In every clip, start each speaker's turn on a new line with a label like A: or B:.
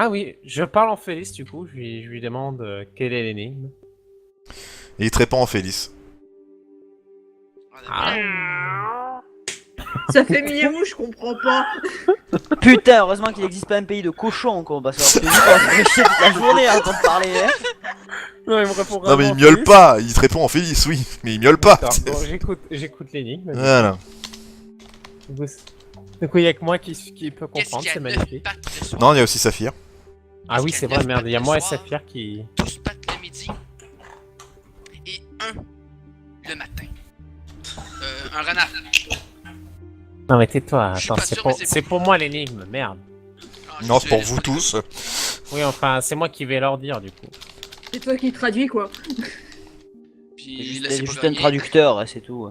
A: Ah oui, je parle en Félix du coup, je lui demande quelle est l'énigme.
B: Et il te répond en Félix.
C: Ah, d'accord.
A: Ah.
D: Ça fait miaou, je comprends pas.
C: Putain, heureusement qu'il n'existe pas un pays de cochons, quoi, parce que on va se chier toute la journée à entendre parler, hein.
A: Non, il me répond
B: Non mais
A: vraiment
B: il
A: en
B: miaule
A: Félix.
B: pas, il te répond en Félix, oui, mais il miaule pas.
A: D'accord, bon, j'écoute l'énigme.
B: Voilà.
A: Du coup, il y a que moi qui peut
E: Qu'est-ce
A: comprendre,
C: qu'il
A: c'est
C: y a 9
A: magnifique.
C: pattes le soir?
B: Non, il y a aussi Saphir.
A: Ah oui,
C: Qu'est-ce
A: c'est
C: qu'il y a
A: vrai,
C: 9
A: merde, il y a
C: pattes
A: moi
C: le
A: et
C: soir,
A: Saphir qui...
C: 12 pattes le midi et 1 le matin. Un renard.
A: Non mais tais-toi,
C: Je suis
A: attends,
C: pas
A: c'est
C: sûr,
A: pour,
C: mais c'est
A: c'est
C: bon.
A: pour moi l'énigme, merde.
C: Ah,
B: Non,
C: je
B: c'est pour
C: sais,
B: vous tous.
A: Oui, enfin, c'est moi qui vais leur dire du coup.
D: C'est toi qui traduis, quoi.
C: Puis
A: bah,
C: laissez C'est pas juste un gagner. traducteur, hein, c'est tout.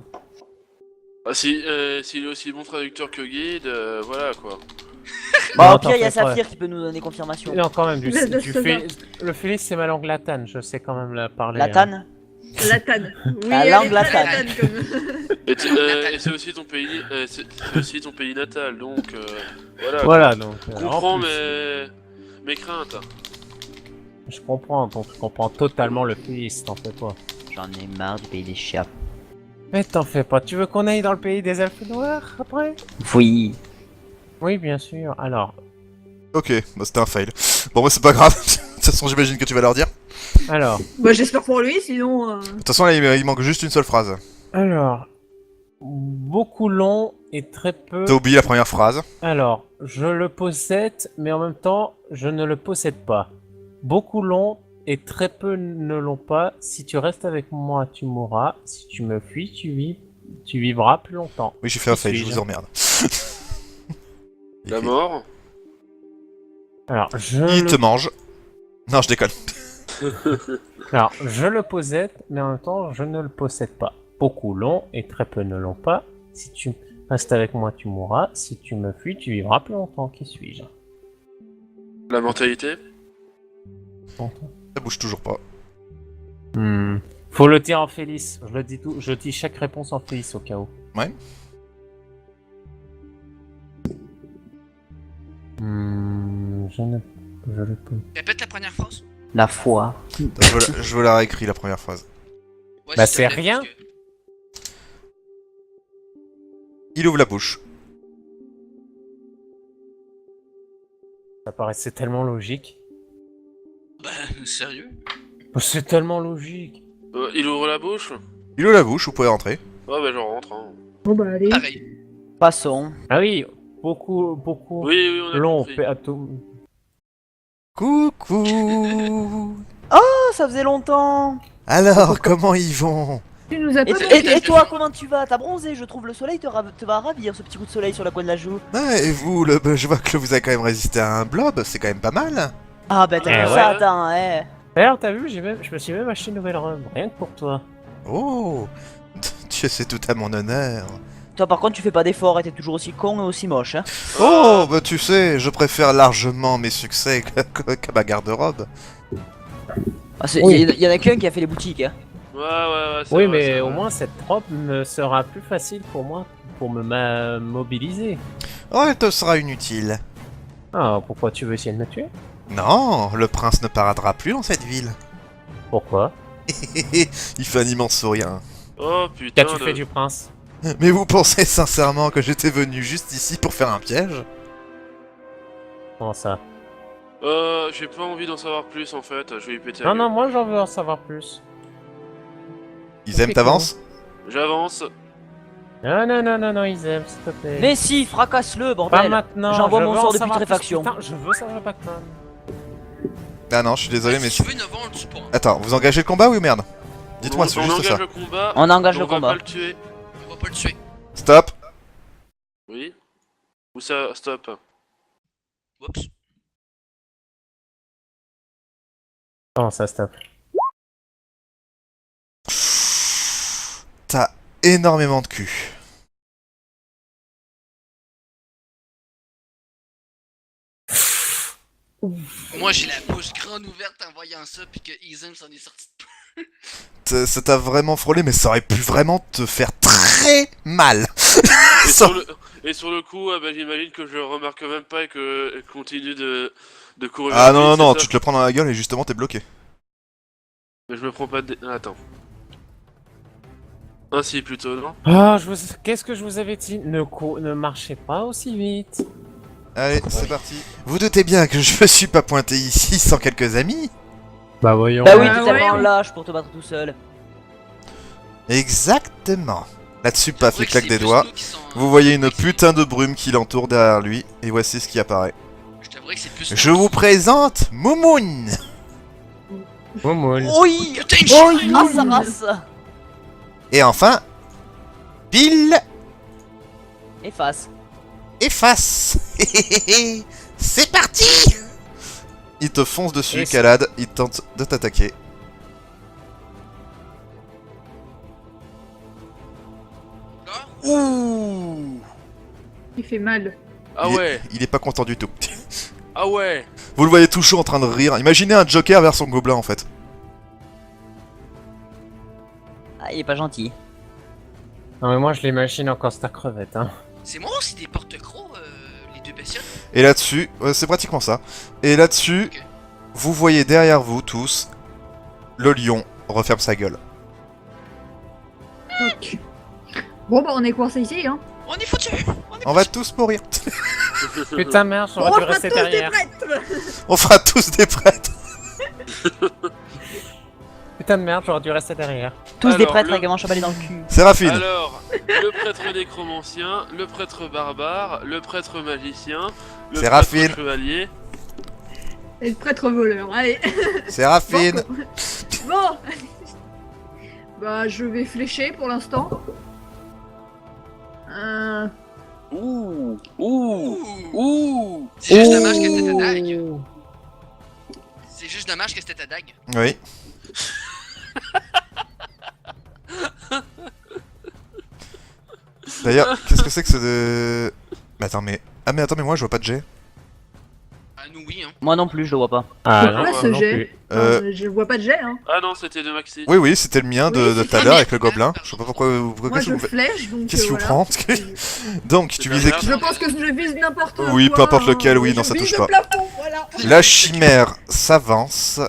F: Ah, s'il est aussi bon traducteur que guide, voilà quoi.
C: Bon,
A: Non,
C: au pire, il y a
A: t'en fais pas.
C: Saphir qui peut nous donner confirmation.
A: Non, quand même,
D: Laisse de soda.
A: le Félix c'est ma langue latane, je sais quand même la parler.
C: La
A: hein.
C: tanne.
D: Latane. Oui,
C: La
D: elle
C: langue
D: est très
C: latane.
D: latane, comme...
F: Et c'est aussi ton pays, c'est aussi ton pays natal, donc voilà.
A: Voilà, donc...
F: Je
A: en
F: comprends
A: plus,
F: mes craintes.
A: Je comprends, donc je comprends totalement le Félix, t'en fais pas.
C: J'en ai marre du pays des chiens.
A: Mais t'en fais pas, tu veux qu'on aille dans le pays des elfes noirs après?
C: Oui.
A: Oui, bien sûr, alors...
B: Ok, bah c'était un fail. Bon bah c'est pas grave, de toute façon j'imagine que tu vas leur dire.
A: Alors,
D: Bah, j'espère pour lui, sinon...
B: De toute façon là il manque juste une seule phrase.
A: beaucoup long et très peu...
B: T'as oublié la première phrase.
A: Alors, je le possède, mais en même temps, je ne le possède pas. Beaucoup l'ont et très peu ne l'ont pas. Si tu restes avec moi, tu mourras. Si tu me fuis, tu vivras plus longtemps.
B: Oui j'ai fait un
A: Qui
B: fail, je
A: suis-je
B: vous emmerde.
F: La mort.
A: Alors,
B: Il te mange. Non je déconne.
A: Alors, je le possède, mais en même temps, je ne le possède pas. Beaucoup l'ont et très peu ne l'ont pas. Si tu restes avec moi, tu mourras. Si tu me fuis, tu vivras plus longtemps. Qui suis-je?
F: La mentalité.
B: Ça bouge toujours pas.
A: Faut le dire en Félix. Je le dis tout. Je dis chaque réponse en Félix au cas où.
B: Ouais.
A: Je le peux.
C: Répète la première phrase. La foi.
B: Je veux la réécrire la première phrase.
C: Ouais,
A: Bah,
C: s'il te
A: c'est
C: plaît,
A: rien.
C: parce que-
B: Il ouvre la bouche.
A: Ça paraissait tellement logique.
C: Bah, sérieux?
A: C'est tellement logique.
F: Il ouvre la bouche.
B: Il ouvre la bouche, vous pouvez rentrer.
F: Ouais bah j'en rentre. Hein.
D: Bon, bah, allez.
C: Pareil. Passons.
A: Ah oui, beaucoup
F: Oui, on a
A: long.
F: compris.
B: Coucou.
C: Oh, ça faisait longtemps.
B: Alors comment ils vont?
D: Tu nous as
C: Et,
D: pas
C: et toi, comment tu vas? T'as bronzé, je trouve. Le soleil te va ravir, ce petit coup de soleil sur la coin de la joue.
B: Ouais, et vous, je vois que vous avez quand même résisté à un blob, c'est quand même pas mal.
C: Ah bah t'as
A: Eh
C: vu
A: ouais.
C: ça, attends, eh.
A: D'ailleurs, t'as vu, je me suis même acheté une nouvelle robe, rien que pour toi.
B: Oh, Dieu, c'est tout à mon honneur.
C: Toi par contre tu fais pas d'efforts et t'es toujours aussi con et aussi moche, hein.
B: Oh, bah tu sais, je préfère largement mes succès que ma garde-robe.
C: Ah, c'est-
A: Oui.
C: y en a qu'un qui a fait les boutiques, hein.
F: Ouais, c'est
A: Oui,
F: vrai,
A: mais
F: c'est
A: au
F: vrai.
A: moins cette robe me sera plus facile pour moi pour me mobiliser.
B: Oh, elle te sera inutile.
A: Ah, pourquoi tu veux essayer de me tuer?
B: Non, le prince ne paradera plus dans cette ville.
A: Pourquoi?
B: Il fait un immense sourire.
F: Oh putain.
A: Qu'as-tu fait du prince?
B: Mais vous pensez sincèrement que j'étais venu juste ici pour faire un piège?
A: Comment ça?
F: J'ai pas envie d'en savoir plus en fait. Je vais lui péter.
A: Non,
F: la
A: non,
F: gueule.
A: moi j'en veux en savoir plus.
B: Ils aiment t'avance?
F: J'avance.
A: Non, ils aiment, s'il te plaît.
C: Mais si, fracasse-le,
A: Pas
C: bordel.
A: maintenant.
C: J'envoie
A: je
C: mon
A: veux
C: sort
A: en
C: de
A: savoir plus,
C: putréfaction.
A: putain, je veux savoir Batman.
B: Ah non, je suis désolé, mais
C: Si
B: si...
C: tu veux, Nova, on le tue pas.
B: Attends, vous engagez le combat, oui ou merde? Dites-moi, c'est
F: on
B: juste
F: engage
B: ça.
F: le combat.
C: On engage
F: mais
C: le
F: on va
C: combat.
F: pas le tuer.
C: On va pas le tuer.
B: Stop.
F: Oui. Ou ça, stop.
C: Oups.
A: Comment ça, stop?
B: T'as énormément de cul.
C: Moi j'ai la bouche grande ouverte en voyant ça, puis que Izem s'en est sorti.
B: Ça t'a vraiment frôlé, mais ça aurait pu vraiment te faire très mal.
F: Et
B: Ça-
F: sur le coup, bah, j'imagine que je remarque même pas et que elle continue de De courir
B: Ah
F: vers
B: non,
F: lui,
B: non, non,
F: c'est
B: tu
F: ça
B: te le prends dans la gueule et justement t'es bloqué.
F: Mais je me prends pas de... Ah, attends. Ainsi plutôt, non?
A: Ah, qu'est-ce que je vous avais dit? Ne marchez pas aussi vite.
B: Allez, c'est parti. Vous doutez bien que je me suis pas pointé ici sans quelques amis?
A: Bah voyons.
G: Bah oui,
D: Ah,
G: t'es tellement
D: ouais.
G: lâche pour te battre tout seul.
B: Exactement. Là-dessus, paf,
C: C'est vrai
B: il
C: que
B: claque
C: c'est
B: des
C: plus
B: doigts.
C: nous qui sont-
B: Vous voyez une
C: c'est vrai que
B: putain de brume qui l'entoure derrière lui, et voici ce qui apparaît.
C: Je t'avouerais que c'est plus
B: Je
C: nous
B: vous
C: qui-
B: présente Moumoun.
A: Momoun.
G: Oui.
C: Putain, une
G: Oh,
C: chien.
G: ah, sa race.
B: Et enfin, Bill
G: Efface.
B: efface. C'est parti. Il te fonce dessus,
A: Et
B: Calade, il tente de t'attaquer.
C: D'accord.
B: Ouh.
D: Il fait mal.
F: Ah ouais,
B: Il est pas content du tout.
F: ah ouais.
B: Vous le voyez tout chaud en train de rire. Imaginez un Joker vers son gobelin en fait.
G: Ah, il est pas gentil.
A: Non mais moi je l'imagine encore cette crevette, hein.
C: C'est moi ou c'est des porte-crocs, les deux bestioles?
B: Et là-dessus, c'est pratiquement ça. Et là-dessus,
C: Ok.
B: vous voyez derrière vous tous, le lion referme sa gueule.
D: Ok. Bon, bah, on est coincé ici, hein.
C: On est foutu.
B: On va tous mourir.
A: Putain merde,
D: On
A: j'aurais dû
D: fera
A: rester
D: tous des
A: derrière.
D: prêtres.
B: On fera tous des prêtres.
A: Putain de merde, j'aurais dû rester derrière.
G: Tous des
F: Alors,
G: prêtres
F: le-
G: avec un manche à balai dans le cul.
B: Séraphine,
F: Alors, le prêtre nécromancien, le prêtre barbare, le prêtre magicien, le
B: Séraphine.
F: prêtre chevalier.
D: Et le prêtre voleur, allez.
B: Séraphine.
D: Bon. Bah, je vais flécher pour l'instant.
F: Ouh, ouh,
C: Ouh.
F: ouh.
C: C'est juste dommage que c'était ta dague. C'est juste dommage que c'était ta dague.
B: Oui. D'ailleurs, qu'est-ce que c'est que ce de... Mais attends, mais... Ah mais attends, mais moi je vois pas de jet.
C: Ah, nous oui, hein.
G: Moi non plus, je le vois pas.
A: Ah
D: Pourquoi ce
A: non
D: jet
A: plus.
D: Je vois pas de jet, hein.
F: Ah non, c'était de Maxi.
B: Oui, oui, c'était le mien de,
D: Oui,
B: de
D: c'est
B: tout à
C: ça.
B: l'heure avec le gobelin. Je sais pas pourquoi...
D: Moi,
B: qu'est-ce
D: je
B: que vous faites
D: flèche, donc.
B: Qu'est-ce qui vous
D: voilà.
B: prend Donc, tu visais qui?
D: Je pense que je vise n'importe quoi.
B: Oui, peu importe lequel, oui,
D: Je
B: non, ça
D: vise
B: touche
D: le
B: pas.
D: plafond, voilà.
B: La chimère s'avance.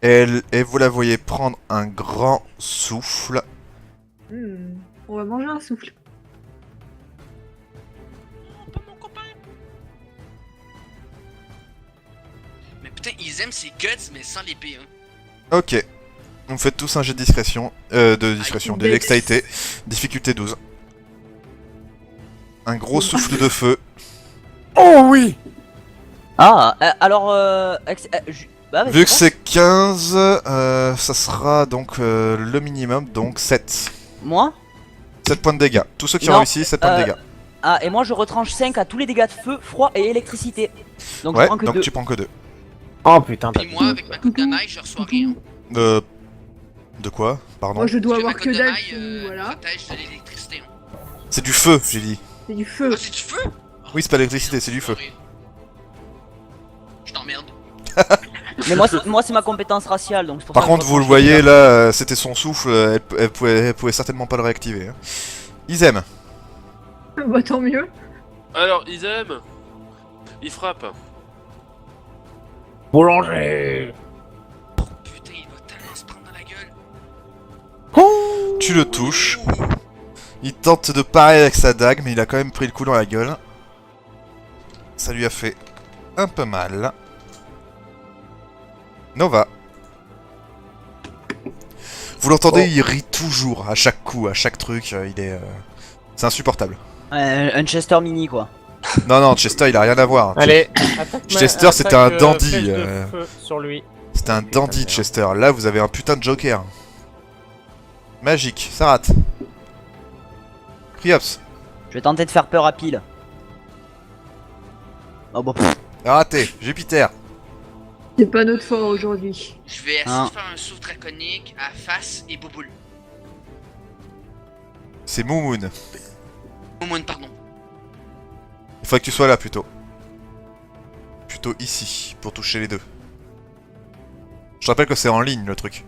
B: Et vous la voyez prendre un grand souffle.
D: On va manger un souffle.
C: Oh, pas mon copain. Mais putain, ils aiment ses guts, mais sans l'épée, hein.
B: Ok. Vous faites tous un jet de discrétion. De discrétion, de dextérité. Difficulté 12. Un gros souffle de feu.
A: Oh oui.
G: Ah, alors, bah,
B: Vu que c'est 15, ça sera donc le minimum, donc 7.
G: Moi
B: 7 points de dégâts. Tous ceux qui ont
G: Non,
B: réussi, 7 points de dégâts.
G: Ah, et moi je retranche 5 à tous les dégâts de feu, froid et électricité. Donc je
B: Ouais,
G: prends que
B: donc
G: 2.
B: tu prends que 2.
A: Oh putain,
C: Puis moi, avec ma coupe de maille, je reçois rien.
B: De quoi? Pardon?
D: Moi, je dois
C: Parce
D: avoir
C: ma
D: que
C: coupe de
D: dalle,
C: maille,
D: voilà.
C: protège de l'électricité, hein.
B: C'est du feu, j'ai dit.
D: C'est du feu.
C: Ah, c'est du feu?
B: Oui, c'est pas l'électricité, c'est du feu.
C: Je t'emmerde.
G: Mais moi c'est ma compétence raciale donc c'est pour
B: Par
G: ça que
B: contre,
G: je
B: vous le
G: retranche les
B: voyez
G: dégâts.
B: là, c'était son souffle, elle pouvait certainement pas le réactiver. Hein. Ils aiment.
D: Bah, tant mieux.
F: Alors, ils aiment. Ils frappent.
A: boulanger.
C: Putain, il va tellement se prendre dans la gueule.
B: Tu le touches. Il tente de parer avec sa dague, mais il a quand même pris le coup dans la gueule. Ça lui a fait un peu mal. Nova. Vous l'entendez, il rit toujours à chaque coup, à chaque truc. Il est, c'est insupportable.
G: Un Chester mini quoi.
B: Non, non, Chester, il a rien à voir.
A: Allez, attaque.
B: Chester, c'était un dandy,
A: flèche de feu sur lui.
B: C'était un
A: Putain,
B: dandy,
A: merde.
B: Chester. Là, vous avez un putain de joker. Magique, ça rate. Criops,
G: Je vais tenter de faire peur à pile. Oh bon, pff.
B: raté. Jupiter.
D: C'est pas notre fort aujourd'hui.
C: Je vais essayer
G: Ah.
C: de faire un souffle draconique à face et bouboule.
B: C'est Moumoun.
C: Momoun, pardon.
B: Il faudrait que tu sois là plutôt. Plutôt ici, pour toucher les deux. Je te rappelle que c'est en ligne le truc.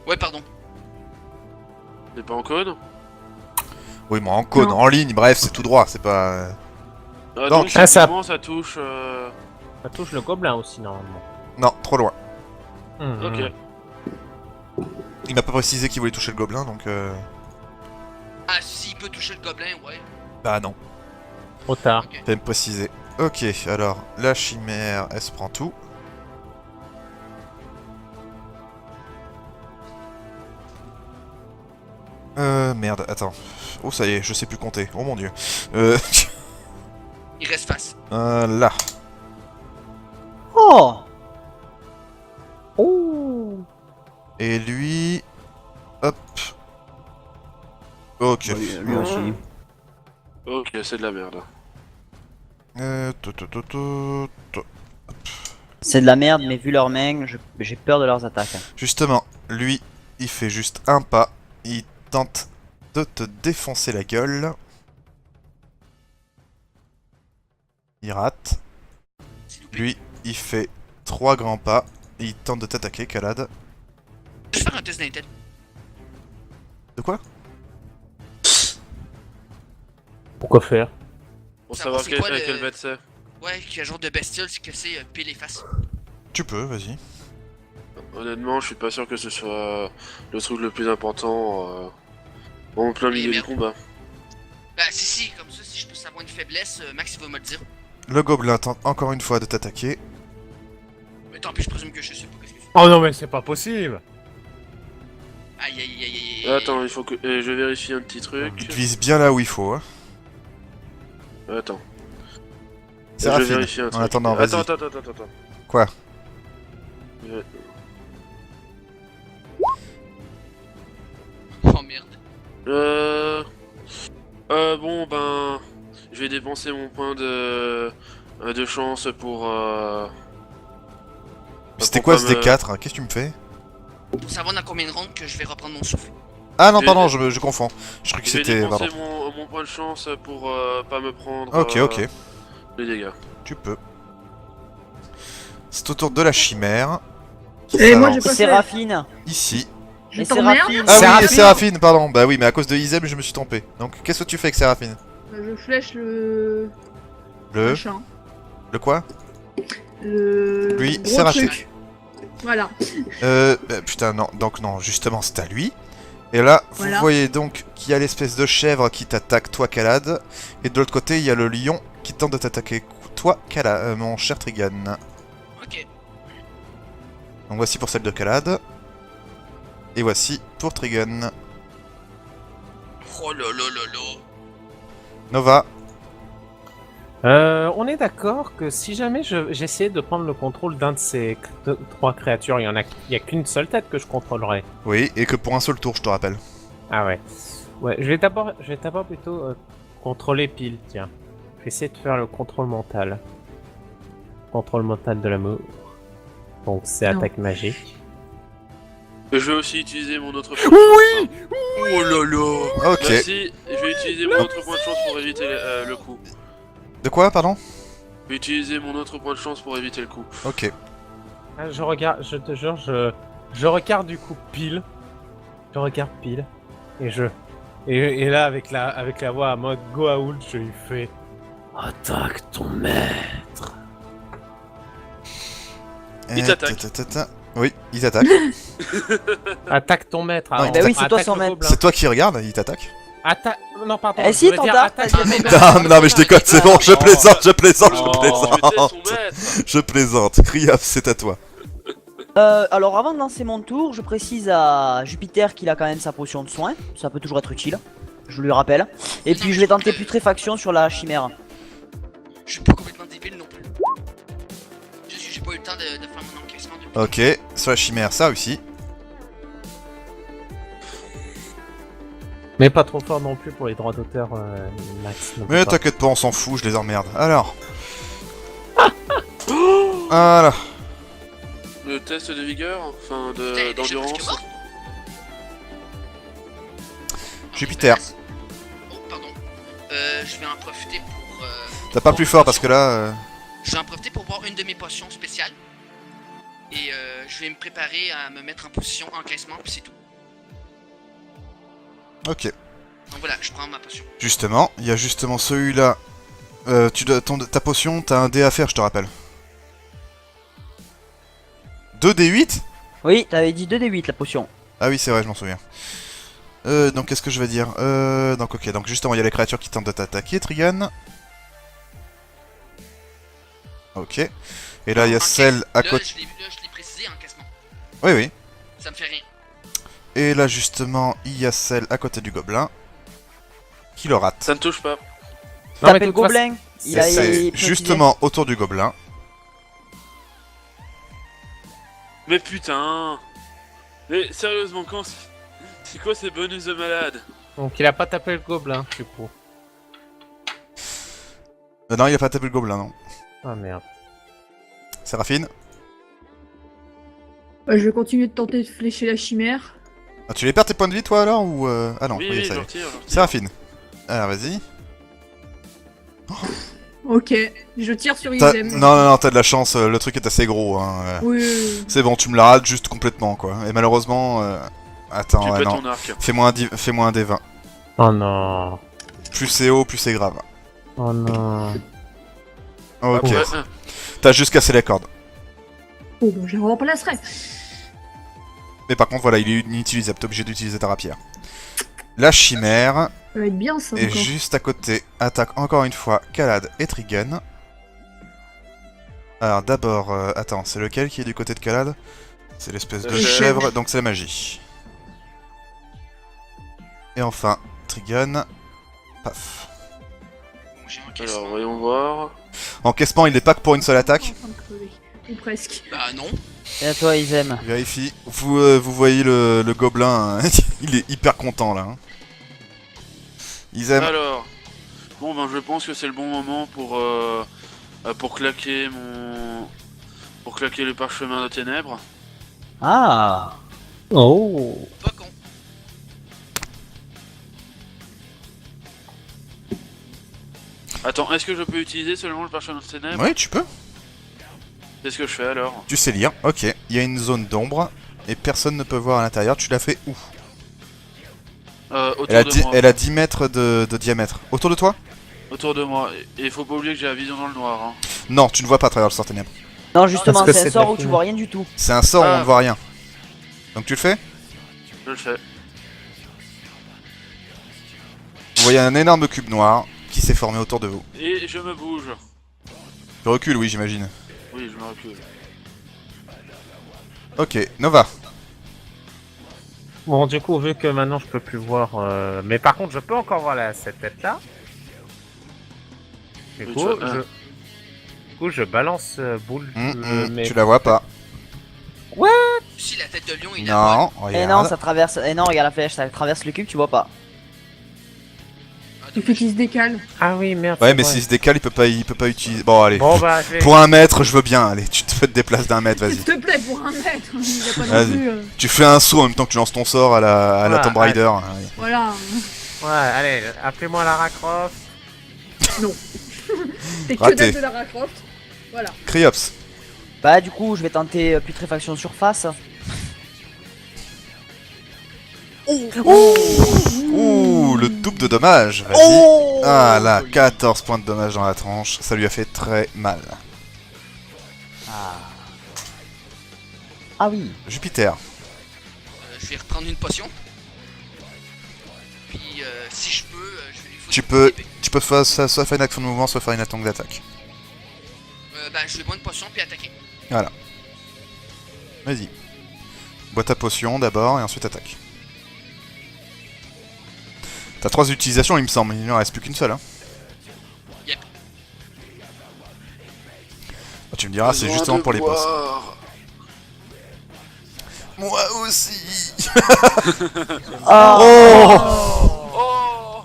C: Ouais, pardon.
F: C'est pas en code?
B: Oui, mais en cône,
D: Non.
B: en ligne, bref, c'est tout droit, c'est pas...
F: Ah,
B: Donc,
F: donc
A: ça-
F: ça touche.
A: Ça touche le gobelin aussi, normalement.
B: Non, trop loin.
F: Ok.
B: Il m'a pas précisé qu'il voulait toucher le gobelin, donc
C: Ah, s'il peut toucher le gobelin, ouais.
B: bah non,
A: Trop tard.
C: Ok.
B: fallait me préciser. Ok, alors, la chimère, elle se prend tout. Merde, attends. Oh, ça y est, je sais plus compter. Oh mon dieu.
C: Il reste face.
B: Là.
G: Oh.
A: Oh.
B: Et lui... Hop. Ok.
G: Lui aussi.
F: Ok, c'est de la merde.
B: Tout, tout, tout, tout, tout.
G: C'est de la merde, mais vu leurs mains, j'ai peur de leurs attaques.
B: Justement, lui, il fait juste un pas. Il tente de te défoncer la gueule. Il rate.
C: C'est loupé.
B: Lui, il fait 3 grands pas. Et il tente de t'attaquer, Calade.
C: Je vais faire un test d'intel.
B: De quoi?
A: Pourquoi faire?
F: Pour
C: Savoir
F: savoir
C: c'est quoi
F: à
C: le-
F: quelle bête c'est.
C: Ouais, quel genre de bestiole c'est que c'est pile les faces.
B: Tu peux, vas-y.
F: Honnêtement, je suis pas sûr que ce soit le truc le plus important en plein milieu du
C: merde.
F: combat.
C: Bah, si, comme ça, si je peux savoir une faiblesse, Max il va me le dire.
B: Le gobelin tente encore une fois de t'attaquer.
C: Mais tant pis, je présume que je sais pas qu'est-ce que c'est.
A: Oh non, mais c'est pas possible.
C: Aïe, aïe, aïe, aïe, aïe.
F: Attends, il faut que je vérifie un petit truc.
B: Il te vise bien là où il faut. Hein.
F: Attends. Je
B: Séraphine,
F: vérifie un
B: en
F: truc.
B: attendant, vas-y.
F: Attends.
B: Quoi?
C: Oh merde.
F: Bon ben, je vais dépenser mon point de chance pour.
B: C'était
F: pour
B: quoi
F: pas
B: ce
F: me-
B: D4 hein? Qu'est-ce que tu me fais?
C: Pour savoir dans combien de rounds que je vais reprendre mon souffle.
B: Ah non,
F: Je-
B: pardon, je confonds. Je crois que
F: Je vais
B: c'était...
F: dépenser
B: Pardon.
F: mon point de chance pour pas me prendre.
B: Ok, ok.
F: Les dégâts.
B: Tu peux. C'est au tour de la chimère.
D: Et moi,
B: s'avance
D: j'ai
G: Et
D: pas fait.
G: Séraphine.
B: Ici.
D: Je
G: Et
D: t'emmerde.
G: Séraphine.
B: Ah oui,
A: Séraphine.
B: et Séraphine, pardon. Bah oui, mais à cause de Isem, je me suis trompé. Donc, qu'est-ce que tu fais avec Séraphine?
D: Je flèche le
B: Le...
D: machin.
B: Le quoi?
D: Le
B: Lui,
D: gros
B: Séraphine.
D: truc. Voilà.
B: Bah, putain, non. Donc non, justement, c'est à lui. Et là, vous
D: Voilà.
B: voyez donc qu'il y a l'espèce de chèvre qui t'attaque, toi, Calade. Et de l'autre côté, il y a le lion qui tente de t'attaquer, toi, Calade, mon cher Trigan.
C: Ok.
B: Donc voici pour celle de Calade. Et voici pour Trigun.
C: Oh là là là là.
B: Nova.
A: On est d'accord que si jamais j'essayais de prendre le contrôle d'un de ces trois créatures, il y a qu'une seule tête que je contrôlerais.
B: Oui, et que pour un seul tour, je te rappelle.
A: Ah ouais. Ouais, je vais d'abord plutôt contrôler pile, tiens. Je vais essayer de faire le contrôle mental. Contrôle mental de l'amour. Donc c'est
D: Non.
A: attaque magique.
F: Et je vais aussi utiliser mon autre point
B: Oui.
F: de chance. Oh là là.
B: Ok.
F: Merci, je vais utiliser mon autre point de chance pour éviter le coup.
B: De quoi, pardon?
F: Je vais utiliser mon autre point de chance pour éviter le coup.
B: Ok.
A: Ah, je regarde, je te jure, je regarde du coup pile. Je regarde pile. Et là avec la voix à mode Goa'uld, je lui fais attaque ton maître.
F: Il t'attaque.
B: Oui, il t'attaque.
A: Attaque ton maître.
B: Non,
A: alors,
B: il t'attaque.
G: oui, c'est toi
A: attaque
G: son
A: le
G: maître.
A: gobelin.
B: C'est toi qui regarde, il t'attaque.
A: Attaque. Non, pardon.
G: Eh
A: je
G: si,
A: voulais
G: ton
A: dire
G: dard,
A: attaque
G: t'as
A: le
G: dit-
A: gobelin.
B: Non, mais je déconne, c'est bon, je plaisante, je plaisante,
A: Oh.
B: je
F: Tu étais
B: plaisante.
F: son maître.
B: Je plaisante. Kriaf, c'est à toi.
G: Alors avant de lancer mon tour, je précise à Jupiter qu'il a quand même sa potion de soin. Ça peut toujours être utile. Je lui rappelle. Et puis je vais tenter putréfaction sur la chimère.
C: Je suis pas complètement débile non plus. J'ai pas eu le temps de faire mon encaissement depuis.
B: Ok, sur la chimère, ça aussi.
A: Mais pas trop fort non plus pour les droits d'auteur, Max. ne peut
B: Mais
A: pas.
B: t'inquiète pas, on s'en fout, je les emmerde. Alors. Voilà.
F: Le test de vigueur, enfin
C: Putain, il est déjà
F: d'endurance.
C: presque mort.
B: Jupiter.
C: Oh, pardon. Je vais en profiter pour.
B: T'as pas plus fort parce que là.
C: Je vais en profiter pour boire une de mes potions spéciales. Et je vais me préparer à me mettre en position encaissement, puis c'est tout.
B: Ok.
C: Donc voilà, je prends ma potion.
B: Justement, il y a justement celui-là Ta potion, t'as un dé à faire, je te rappelle. 2d8?
G: Oui, t'avais dit 2d8 la potion.
B: Ah oui, c'est vrai, je m'en souviens. Donc qu'est-ce que je vais dire donc ok, donc justement il y a les créatures qui tentent de t'attaquer, Trigan. Ok. Et là il y a celle à côté.
C: Je l'ai précisé, encaissement.
B: Oui, oui.
C: Ça me fait rien.
B: Et là justement il y a celle à côté du gobelin. Qui le rate.
F: Ça ne touche pas.
A: Non, mais
G: Tapez le
A: de toute façon-
G: gobelin. Il a
B: C'est
G: précisé.
B: justement autour du gobelin.
F: Mais putain. Mais sérieusement, quand c'est quoi ces bonus de malade?
A: Donc il a pas tapé le gobelin, du coup.
B: Non, il a pas tapé le gobelin, non.
A: Ah merde.
B: Séraphine.
D: Bah, je vais continuer de tenter de flécher la chimère.
B: Ah, tu les perds tes points de vie toi alors ou Ah non,
F: Oui,
B: oui,
F: oui,
B: ça y
F: je
B: est.
F: retire.
B: Séraphine. Alors vas-y.
D: Ok, je tire sur
B: Non,
D: Izem.
B: non, non, t'as de la chance, le truc est assez gros. Hein.
D: Oui, oui, oui.
B: C'est bon, tu me la rates juste complètement quoi. Et malheureusement. Attends,
F: Tu
B: ouais,
F: pètes
B: non.
F: ton arc.
B: Fais-moi un D20.
A: Oh non.
B: Plus c'est haut, plus c'est grave.
A: Oh non.
B: Ok.
F: Ouais,
B: T'as juste cassé la corde.
D: Oh, bah, je la remplacerai.
B: Mais par contre, voilà, il est inutilisable. T'es obligé d'utiliser ta rapière. La chimère
D: Ça va être bien ça
B: est
D: encore.
B: juste à côté. Attaque encore une fois Kalad et Trigun. Alors d'abord, attends, c'est lequel qui est du côté de Kalad? C'est l'espèce de
F: Le
B: chèvre,
D: chèvre.
B: donc c'est la magie. Et enfin, Trigun. Paf.
C: Bon, j'ai
F: Alors,
C: encaissement.
F: voyons voir.
B: Encaissement, il n'est pas que pour une seule
D: En
B: attaque.
D: train de crever. Ou presque.
C: Bah non.
G: Et à toi, Izem.
B: Vérifie. Vous voyez le gobelin, hein. Il est hyper content là. Hein. Ils aiment.
F: Alors. Bon, ben, je pense que c'est le bon moment pour claquer mon. Pour claquer le parchemin de ténèbres.
G: Ah.
A: Oh.
C: Pas con.
F: Attends, est-ce que je peux utiliser seulement le parchemin de ténèbres?
B: Oui, tu peux.
F: Qu'est-ce que je fais alors?
B: Tu sais lire. Ok. Il y a une zone d'ombre et personne ne peut voir à l'intérieur. Tu l'as fait où?
F: Autour de moi.
B: Elle a 10 mètres de diamètre. Autour de toi?
F: Autour de moi. Et faut pas oublier que j'ai la vision dans le noir. Hein.
B: Non, tu ne vois pas à travers le sort ténèbres.
G: Non, justement,
A: Parce que
G: c'est un
A: c'est
G: sort
A: de la
G: où tu
A: fumée.
G: vois rien du tout.
B: C'est un sort où
F: Ah.
B: on ne voit rien. Donc tu le fais?
F: Je le fais.
B: Vous voyez un énorme cube noir qui s'est formé autour de vous.
F: Et je me bouge.
B: Tu recules, oui, j'imagine.
F: Oui, je me recule.
B: Ok, Nova.
A: Bon, du coup, vu que maintenant je peux plus voir. Mais par contre, je peux encore voir cette tête-là. Du
F: Oui,
A: coup,
F: tu vois,
A: je balance boule. mais-
B: Tu la vois pas.
C: Si la tête de lion, il a
B: Non,
G: Et
B: regarde.
G: non, ça traverse. Et non, regarde la flèche, ça traverse le cube, tu vois pas.
D: Il fait qu'il se décale.
A: Ah oui, merde.
B: Ouais,
A: c'est
B: mais
A: vrai.
B: s'il se décale, il peut pas utiliser. Bon, allez.
A: Bon, bah, je vais.
B: Pour 1 mètre, je veux bien. Allez, tu te déplaces d'1 mètre, vas-y.
D: S'il te plaît, pour 1 mètre. Il y a pas
B: Vas-y.
D: non plus.
B: Tu fais un saut en même temps que tu lances ton sort à la
A: Ouais,
B: Tomb Raider. Allez.
D: Voilà.
A: Ouais, allez, appelez-moi Lara Croft.
D: T'es que
B: Raté.
D: dalle de Lara Croft. Voilà.
B: Cryops.
G: Bah, du coup, je vais tenter putréfaction surface.
B: Ouh, le double de dommage. Vas-y.
G: Oh
B: Ah là, 14 points de dommage dans la tranche. Ça lui a fait très mal.
G: Ah. Ah oui.
B: Jupiter.
C: Je vais reprendre une potion. Puis, si je peux, je vais lui foutre
B: Tu
C: une
B: peux,
C: épée.
B: tu peux soit faire une action de mouvement, soit faire une attaque d'attaque.
C: Bah, je vais boire une potion puis attaquer.
B: Vas-y. Bois ta potion d'abord et ensuite attaque. T'as 3 utilisations, il me semble. Il n'en reste plus qu'une seule. Hein.
C: Yep.
B: Ah, tu me diras, c'est
F: Besoin
B: justement
F: de
B: pour les boss.
F: boire.
B: Moi aussi.
G: Oh,
F: Oh.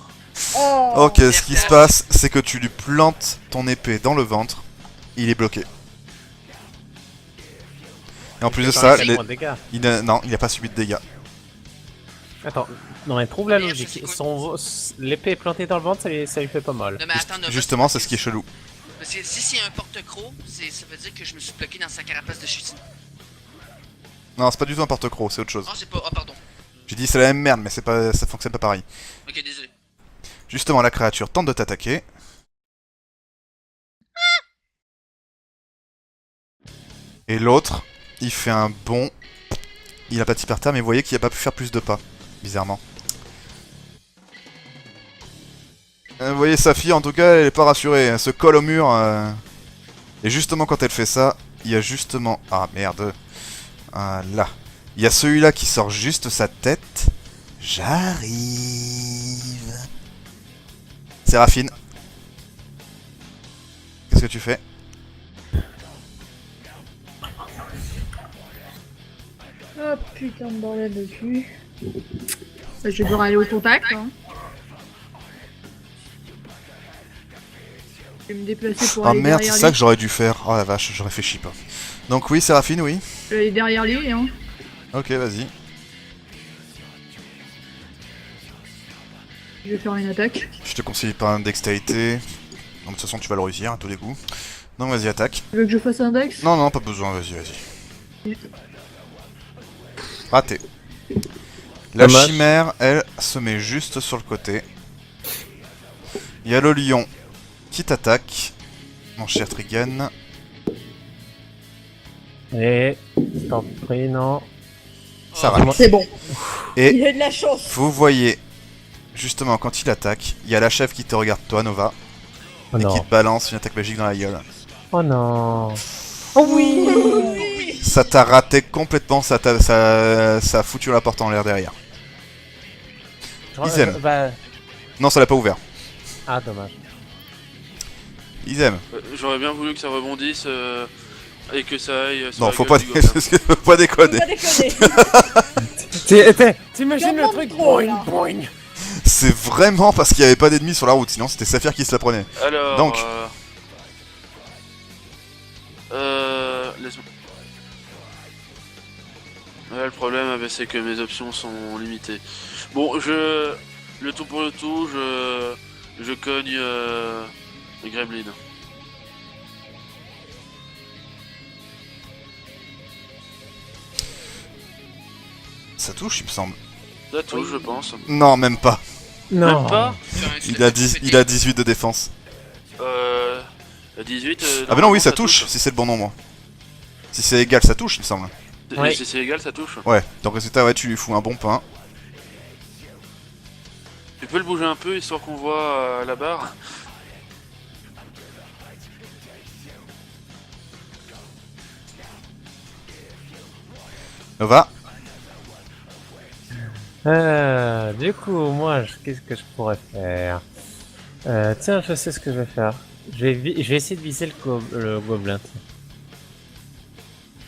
D: Oh.
B: Ok, ce qui se passe, c'est que tu lui plantes ton épée dans le ventre. Il est bloqué. Et en plus de ça,
A: Moins de dégâts.
B: non, il n'a pas subi de dégâts.
A: Attends, non, mais trouve la
C: Merde,
A: logique.
C: c'est quoi
A: L'épée est plantée dans le ventre, ça lui fait pas mal.
C: Non, mais attends, Nova,
B: Justement, c'est ce qui est chelou.
C: Parce que si c'est un porte-croc, ça veut dire que je me suis bloqué dans sa carapace de chute.
B: Non, c'est pas du tout un porte-croc, c'est autre chose.
C: Oh, c'est pas. Oh, pardon.
B: J'ai dit c'est la même merde, mais c'est pas, ça fonctionne pas pareil.
C: Ok, désolé.
B: Justement, la créature tente de t'attaquer. Et l'autre, il fait un bond. Il a pâti par terre, mais vous voyez qu'il n'a pas pu faire plus de pas. Bizarrement. Vous voyez, sa fille, en tout cas, elle est pas rassurée. Elle se colle au mur. Et justement, quand elle fait ça, il y a justement... Ah, merde. Là. Il y a celui-là qui sort juste sa tête. J'arrive. Séraphine. Qu'est-ce que tu fais?
D: Oh putain de bordel de cul. Bah, je vais devoir aller au contact. Hein. Je vais me déplacer pour
B: Ah
D: aller
B: merde, c'est
D: derrière
B: ça
D: lui.
B: que j'aurais dû faire. Oh la vache, je réfléchis pas. Donc oui, Séraphine, oui.
D: Je vais aller derrière lui. Hein.
B: Ok, vas-y.
D: Je vais faire une attaque.
B: Je te conseille pas un dextérité. Donc de toute façon, tu vas le réussir à tous les coups. Donc vas-y, attaque.
D: Tu veux que je fasse un dex?
B: Non, non, pas besoin, vas-y, vas-y. Raté. La
A: Dommage.
B: chimère, elle, se met juste sur le côté. Il y a le lion qui t'attaque. Mon cher Trigan.
A: Et... je t'en prie, non.
B: Ça rate.
D: C'est bon.
B: Et
D: Il a de la chance.
B: vous voyez, justement, quand il attaque, il y a la chef qui te regarde, toi, Nova,
A: Oh
B: et qui
A: non.
B: te balance une attaque magique dans la gueule.
A: Oh non.
D: Oh oui.
B: Ça t'a raté complètement, ça a foutu la porte en l'air derrière. Ils aiment.
A: Bah...
B: Non, ça l'a pas ouvert.
A: Ah, dommage.
B: Ils aiment.
F: J'aurais bien voulu que ça rebondisse et que ça aille sur
B: Non,
F: la
B: faut
F: gueule
B: pas,
F: du gobelin.
B: faut pas déconner.
D: Pas déconner.
A: T'imagines
D: J'en
A: le
D: manque
A: truc?
D: trop, là.
A: Boing, boing.
B: C'est vraiment parce qu'il n'y avait pas d'ennemis sur la route, sinon c'était Saphir qui se la prenait.
F: Alors,
B: Donc.
F: laisse-moi. Ouais, le problème, c'est que mes options sont limitées. Bon, le tout pour le tout, je cogne les gremlins.
B: Ça touche, il me semble.
F: Ça touche, je pense.
B: Non, même pas.
A: Non.
F: Même pas.
B: Il a 18 de défense.
F: 18.
B: Ah bah non, oui, ça touche, si c'est le bon nombre. Si c'est égal, ça touche, il me semble.
A: Ouais.
F: Si c'est égal, ça touche.
B: Ouais, donc résultat, ouais, tu lui fous un bon pain.
F: Tu peux le bouger un peu histoire qu'on voit la barre.
B: Nova,
A: Du coup, moi, qu'est-ce que je pourrais faire? Tiens, je sais ce que je vais faire. Je vais essayer de viser le gobelin. tiens.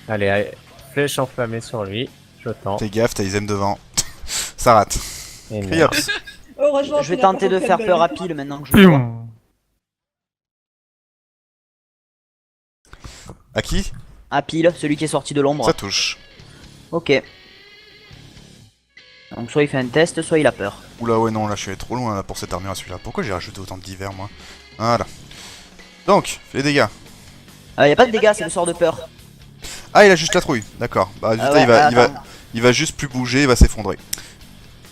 A: Allez, flèche enflammée sur lui. Je tente.
B: fais gaffe, t'as Isem devant. Ça rate.
A: Et merde.
B: Criops.
D: Heureusement,
G: Je vais tenter de faire peur à Pile maintenant que je le vois.
A: Plum.
B: À qui?
G: À Pile, celui qui est sorti de l'ombre.
B: Ça touche.
G: Ok. Donc soit il fait un test, soit il a peur.
B: Oula, ouais, non, là je suis allé trop loin là, pour cette armure à celui-là. Pourquoi j'ai rajouté autant de divers, moi? Voilà. Donc, fais les dégâts.
G: Y a pas de dégâts, c'est le sort de peur.
B: Ah, il a juste la trouille, d'accord. Bah, résultat,
G: ouais, attends.
B: il va juste plus bouger, il va s'effondrer.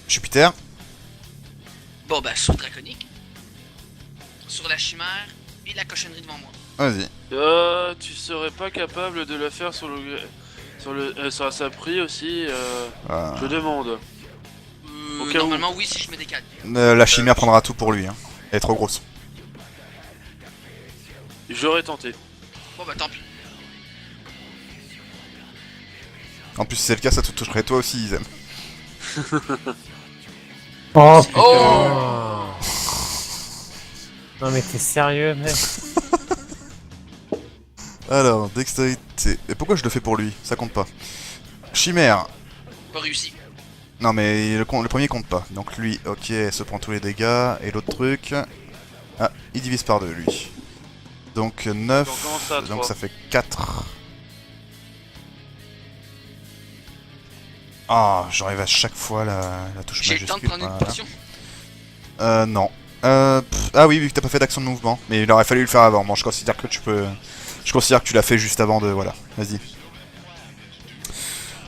B: Jupiter,
C: Bon, bah, sur Draconique, sur la chimère et la cochonnerie devant moi.
B: vas-y.
F: Tu serais pas capable de le faire sur sur sa prix aussi Je demande. Au cas où.
C: Normalement, oui, si je me décale.
B: La chimère prendra tout pour lui, hein. Elle est trop grosse.
F: J'aurais tenté.
C: Bon, bah, tant pis.
B: En plus, si c'est le cas, ça te toucherait toi aussi, Isem.
A: Oh putain.
C: Oh.
A: Non mais t'es sérieux, mec?
B: Alors, dextérité. Et pourquoi je le fais pour lui? Ça compte pas. Chimère.
C: Pas réussi.
B: Non, mais le premier compte pas. Donc lui, ok, elle se prend tous les dégâts. Et l'autre truc... Ah, il divise par 2, lui. Donc 9,
F: Donc, comment ça,
B: donc
F: toi
B: ça fait 4. Ah, j'arrive à chaque fois la touche
C: J'ai le temps de
B: majuscule.
C: prendre une
B: Voilà.
C: potion.
B: Non. Ah oui, vu que t'as pas fait d'action de mouvement. Mais il aurait fallu le faire avant. Bon, je considère que tu peux... Je considère que tu l'as fait juste avant de... Voilà, vas-y.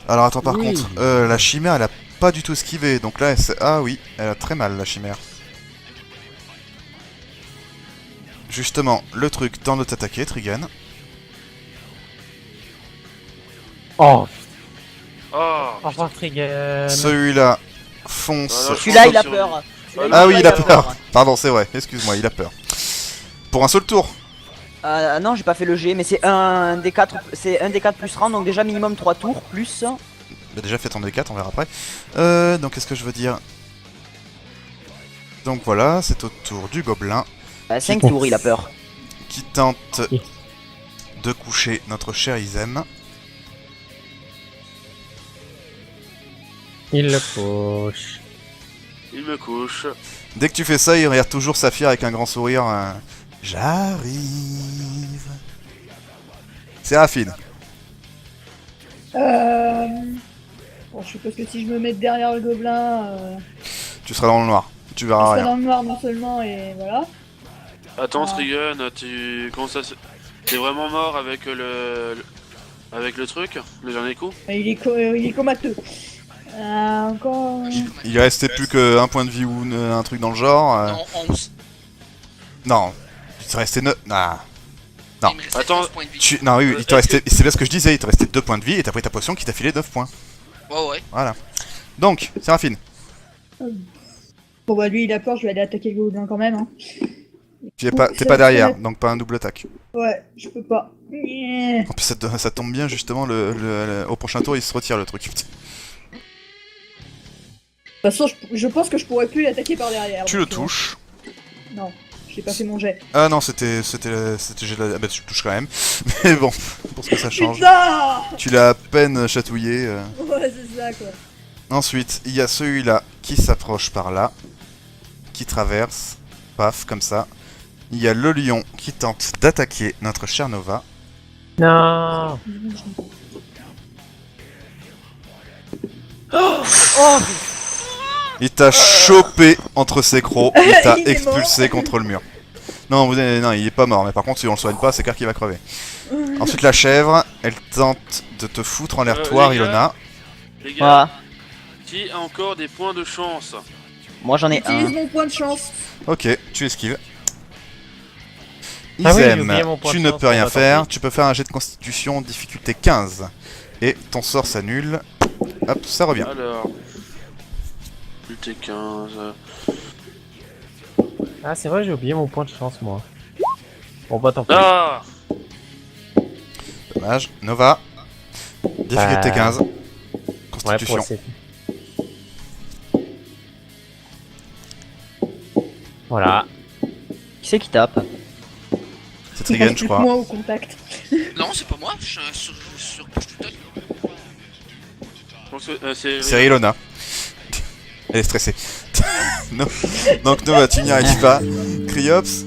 B: Alors attends, par
A: Oui.
B: contre, la chimère, elle a pas du tout esquivé. Donc là, ah oui, elle a très mal, la chimère. Justement, le truc tente de t'attaquer, Trigan.
A: Oh,
F: Oh,
A: au revoir Trigun.
B: Celui-là fonce.
F: Voilà,
G: Celui-là, il a
F: sur
G: peur.
B: Ah oui, il a peur. Pardon, c'est vrai. Excuse-moi, il a peur. Pour un seul tour.
G: Non, j'ai pas fait le G, mais c'est un des 4, c'est un des 4 plus rang, donc déjà minimum 3 tours plus.
B: J'ai déjà fait ton D4, on verra après. Donc qu'est-ce que je veux dire? Donc voilà, c'est au tour du gobelin
G: 5 tours, il a peur.
B: qui tente de coucher notre cher Izem.
A: Il le push.
F: il me couche.
B: Dès que tu fais ça, il regarde toujours Saphir avec un grand sourire. J'arrive. Séraphine.
D: Bon, je suppose que si je me mets derrière le gobelin,
B: Tu seras dans le noir. Tu
D: je
B: verras
D: serai
B: rien.
D: dans le noir non seulement, et voilà.
F: Attends,
D: Ah.
F: Trigun, comment ça se... T'es vraiment mort avec avec le truc, le dernier coup?
D: Il est comateux. Encore...
B: Il restait plus qu'un point de vie ou un truc dans le genre.
C: Non, 11.
B: Non. Il te restait 9. Ah. Non.
C: Il me restait
F: Attends,
C: 11 points de vie.
B: Non, oui, il te restait. C'est bien ce que je disais. Il te restait 2 points de vie et t'as pris ta potion qui t'a filé 9 points.
C: Ouais.
B: Voilà. Donc, Séraphine.
D: Bon bah lui il a peur, je vais aller attaquer le gobelin quand même. Hein.
B: T'es pas derrière, donc pas un double attaque.
D: Ouais, je peux pas. De
B: En plus, ça tombe bien, justement, au prochain tour, il se retire le truc.
D: toute façon, je pense que je pourrais plus l'attaquer par derrière.
B: Tu le
D: donc,
B: touches.
D: Non, j'ai pas fait mon jet.
B: Ah non, c'était ah bah, tu le touches quand même. Mais bon, pour ce que ça change.
D: Putain.
B: Tu l'as à peine chatouillé.
D: Ouais, c'est ça quoi.
B: Ensuite, il y a celui-là qui s'approche par là. Qui traverse. Paf, comme ça. Il y a le lion qui tente d'attaquer notre chère Nova.
A: Non.
B: Il t'a chopé entre ses crocs. Il t'a
D: Il est
B: expulsé
D: mort.
B: contre le mur. Non, non, il est pas mort. Mais par contre, si on le soigne pas, c'est clair qu'il va crever. Ensuite, la chèvre, elle tente de te foutre en l'air toi,
F: les gars.
B: Ilona.
F: Les gars,
G: Voilà.
F: qui a encore des points de chance?
G: Moi j'en ai
D: Utilise
G: un.
D: mon point de chance.
B: Ok, tu esquives.
A: Ah oui, j'ai
B: Isem,
A: oublié mon point
B: tu
A: de
B: ne
A: chance,
B: peux rien
A: bon, bah, tant
B: faire.
A: pis.
B: Tu peux faire un jet de constitution difficulté 15. Et ton sort s'annule. Hop, ça revient.
F: Alors... Ulté 15...
A: Ah, c'est vrai, j'ai oublié mon point de chance, moi. Bon, bah tant pis.
F: Ah,
B: Dommage. Nova. Difficulté 15.
A: Ouais,
B: Constitution.
A: pour essayer. Voilà.
G: Qui c'est qui tape?
B: C'est Trigun, je crois.
D: Moi au contact.
C: Non, c'est pas moi, je suis sur push to talk.
F: je pense que
B: C'est Ilona. Elle est stressée. Non. Donc Nova, tu n'y arrives pas. Cryops.